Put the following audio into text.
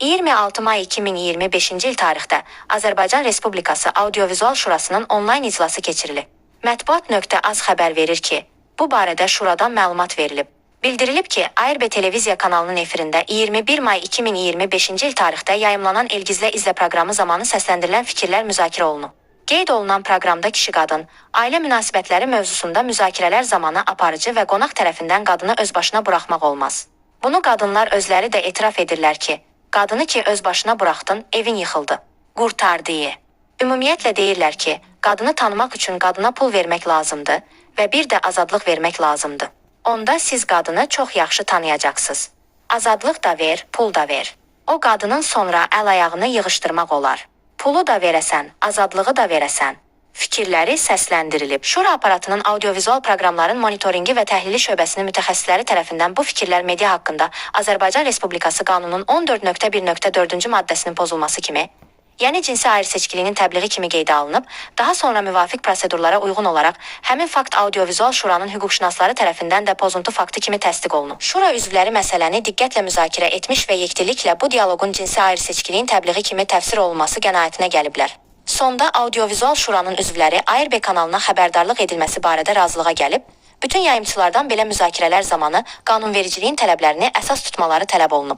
26 may 2025-ci il tarixdə Azərbaycan Respublikası Audiovizual Şurasının onlayn iclası keçirilib. Mətbuat.az xəbər verir ki, bu barədə Şuradan məlumat verilib. Bildirilib ki, ARB televiziya kanalının efirində 21 may 2025-ci il tarixdə yayımlanan Elgizlə İzlə proqramı zamanı səsləndirilən fikirlər müzakirə olunub. Qeyd olunan proqramda kişi-qadın, ailə münasibətləri mövzusunda müzakirələr zamanı aparıcı və qonaq tərəfindən qadını özbaşına buraxmaq olmaz. Bunu qadınlar özləri də etiraf edirlər ki, qadını ki öz başına buraxdın, evin yıxıldı. Qurtardı. Ümumiyyətlə deyirlər ki, qadını tanımaq üçün qadına pul vermək lazımdır və bir də azadlıq vermək lazımdır. Onda siz qadını çox yaxşı tanıyacaqsınız. Azadlıq da ver, pul da ver. O qadının sonra əl-ayağını yığışdırmaq olar. Pulu da verəsən, azadlığı da verəsən. Fikirləri səsləndirilib. Şura aparatının audiovizual proqramların monitoringi və təhlili şöbəsinin mütəxəssisləri tərəfindən bu fikirlər media haqqında Azərbaycan Respublikası Qanunun 14.1.4-cü maddəsinin pozulması kimi, yəni cinsi ayrı-seçkiliyinin təbliği kimi qeydə alınıb, daha sonra müvafiq prosedurlara uyğun olaraq həmin fakt audiovizual şuranın hüquqşünasları tərəfindən də pozuntu faktı kimi təsdiq olunub. Şura üzvləri məsələni diqqətlə müzakirə etmiş və yekdiliklə bu dialoqun cinsi ayrı-seçkiliyin təbliği kimi təfsir olunması qənaətinə gəliblər. Sonda audiovizual şuranın üzvləri ARB kanalına xəbərdarlıq edilməsi barədə razılığa gəlib, bütün yayımçılardan belə müzakirələr zamanı qanunvericiliyin tələblərini əsas tutmaları tələb olunub.